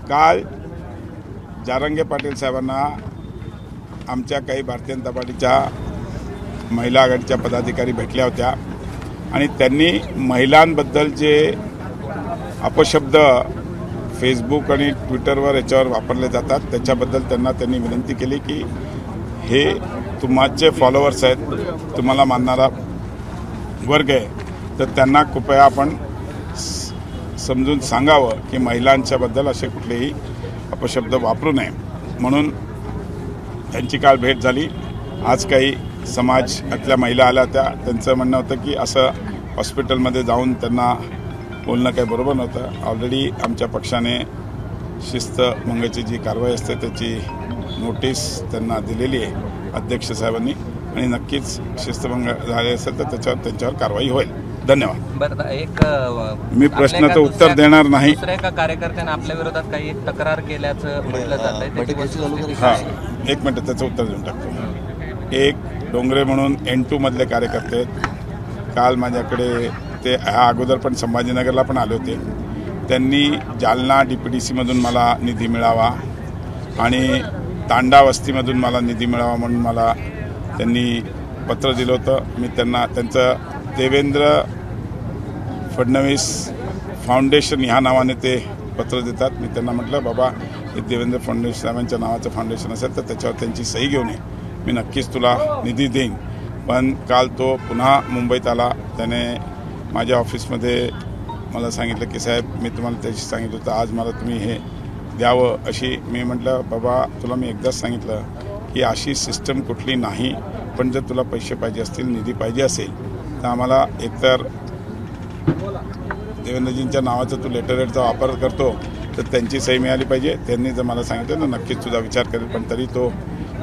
काल जारंगे पाटील साहेबांना आमच्या काही भारतीय जनता पार्टीच्या महिला आघाडीच्या पदाधिकारी भेटल्या होत्या आणि त्यांनी महिलांबद्दल जे अपशब्द फेसबुक आणि ट्विटरवर याच्यावर वापरले जातात त्याच्याबद्दल त्यांनी विनंती केली की हे तुमचे फॉलोअर्स आहेत, तुम्हाला मानणारा वर्ग आहे, तर त्यांना कृपया आपण समजून सांगावं की महिलांच्याबद्दल असे कुठलेही अपशब्द वापरू नये. म्हणून त्यांची काल भेट झाली. आज काही समाजातल्या महिला आल्या होत्या. त्यांचं म्हणणं होतं की असं हॉस्पिटलमध्ये जाऊन त्यांना बोलणं काही बरोबर नव्हतं. ऑलरेडी आमच्या पक्षाने शिस्तभंगाची जी कारवाई असते त्याची नोटीस त्यांना दिलेली आहे अध्यक्ष साहेबांनी आणि नक्कीच शिस्तभंग झाले असेल तर त्यांच्यावर कारवाई होईल. धन्यवाद. बरं, एक मी प्रश्नाचं उत्तर देणार नाही. दुसऱ्या एका कार्यकर्त्याने आपल्या विरोधात काही तक्रार केल्याचं म्हटलं जात आहे. हां, एक मिनिट त्याचं उत्तर देऊन टाकतो. एक डोंगरे म्हणून N2 मधले कार्यकर्ते आहेत. काल माझ्याकडे ते ह्या अगोदर पण संभाजीनगरला पण आले होते. त्यांनी जालना DPDC मधून मला निधी मिळावा आणि तांडा वस्तीमधून मला निधी मिळावा म्हणून मला त्यांनी पत्र दिलं होतं. मी त्यांना त्यांचं देवेंद्र फडणवीस फाउंडेशन ह्या नावाने ते पत्र देतात. मी त्यांना म्हटलं बाबा हे देवेंद्र फडणवीस साहेबांच्या नावाचं फाउंडेशन असेल तर त्याच्यावर त्यांची सही घेऊन ये, मी नक्कीच तुला निधी देईन. पण काल तो पुन्हा मुंबईत आला. त्याने माझ्या ऑफिसमध्ये मला सांगितलं की साहेब मी तुम्हाला त्याची सांगितलं होतं आज मला तुम्ही हे द्यावं अशी. मी म्हटलं बाबा तुला मी एकदाच सांगितलं की अशी सिस्टम कुठली नाही, पण जर तुला पैसे पाहिजे असतील, निधी पाहिजे असेल तर आम्हाला एकतर देवेंद्रजींच्या नावाचा तू लेटरहेडचा वापर करतो तर त्यांची सही मिळाली पाहिजे. त्यांनी जर मला सांगितलं तर नक्कीच तुझा विचार करेल. पण तरी तो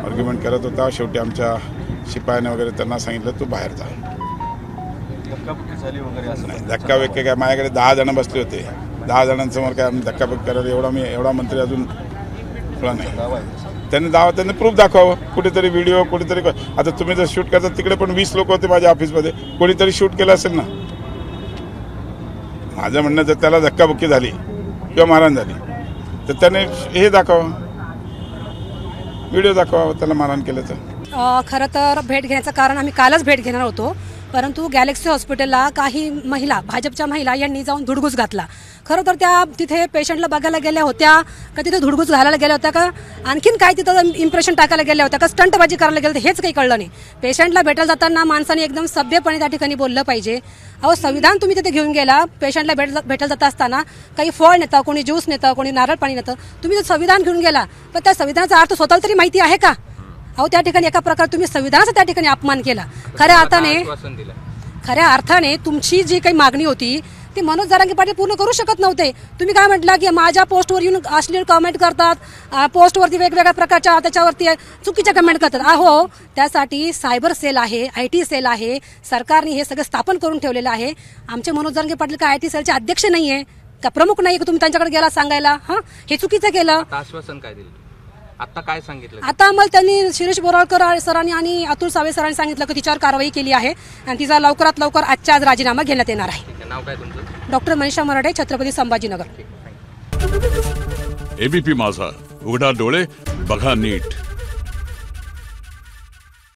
आर्ग्युमेंट करत होता. शेवटी आमच्या शिपायाने वगैरे त्यांना सांगितलं तू बाहेर जा. नाही धक्काबुक्की काय, माझ्याकडे 10 जण बसले होते. 10 जणांसमोर काय आम्ही धक्काबुक्की करायला एवढा मंत्री अजून तुला नाही. त्यांनी प्रूफ दाखवावं. कुठेतरी व्हिडिओ कुठेतरी, आता तुम्ही जर शूट करता तिकडे पण 20 लोक होते माझ्या ऑफिसमध्ये, कोणीतरी शूट केलं असेल ना. माझं म्हणणं जर त्याला धक्काबुक्की झाली किंवा मारहाण झाली तर त्याने हे दाखवावं, व्हिडिओ दाखवावा त्याला मारहाण केल्याचं. खरं तर भेट घेण्याचं कारण आम्ही कालच भेट घेणार होतो, परंतु गॅलेक्सी हॉस्पिटलला काही महिला, भाजपच्या महिला यांनी जाऊन धुडगूस घातला. खरं तर त्या तिथे पेशंटला बघायला गेल्या होत्या का तिथे धुडगूस घालायला गेल्या होत्या का आणखीन काय तिथं इम्प्रेशन टाकायला गेल्या होत्या का स्टंटबाजी करायला गेलं हेच काही कळलं नाही. पेशंटला भेटायला जाताना माणसाने एकदम सभ्यपणे त्या ठिकाणी बोललं पाहिजे. अहो संविधान तुम्ही तिथे घेऊन गेला. पेशंटला भेटायला जात असताना काही फळ नेतं, कोणी ज्यूस नेतं, कोणी नारळ पाणी नेतं. तुम्ही जर संविधान घेऊन गेला पण त्या संविधानाचा अर्थ स्वतःला तरी माहिती आहे का? अहो त्या ठिकाणी एका प्रकारे तुम्ही संविधानाचा त्या ठिकाणी अपमान केला. खऱ्या अर्थाने तुमची जी काही मागणी होती ती मनोज जरांगे पाटील पूर्ण करू शकत नव्हते. तुम्ही काय म्हटलं की माझ्या पोस्टवर येऊन अश्लील कमेंट करतात, पोस्टवरती वेगवेगळ्या प्रकारच्या त्याच्यावरती चुकीच्या कमेंट करतात. अहो त्यासाठी सायबर सेल आहे, IT सेल आहे, सरकारने हे सगळं स्थापन करून ठेवलेलं आहे. आमचे मनोज जरांगे पाटील का IT सेलचे अध्यक्ष नाहीये का, प्रमुख नाही का तुम्ही त्यांच्याकडे गेला सांगायला? हे चुकीचं केलं. आश्वासन काय दिलं, आता काय सांगितलं? आता आम्हाला त्यांनी शिरीष बोराळकर सरांनी आणि अतुल सावे सरांनी सांगितलं की तिच्यावर कारवाई केली आहे आणि तिचा लवकरात लवकर आजच्या आज राजीनामा घेण्यात येणार आहे. नाव काय तुमचं? डॉक्टर मनीषा मराठे, छत्रपती संभाजीनगर. ABP माझा, उघडा डोळे बघा नीट.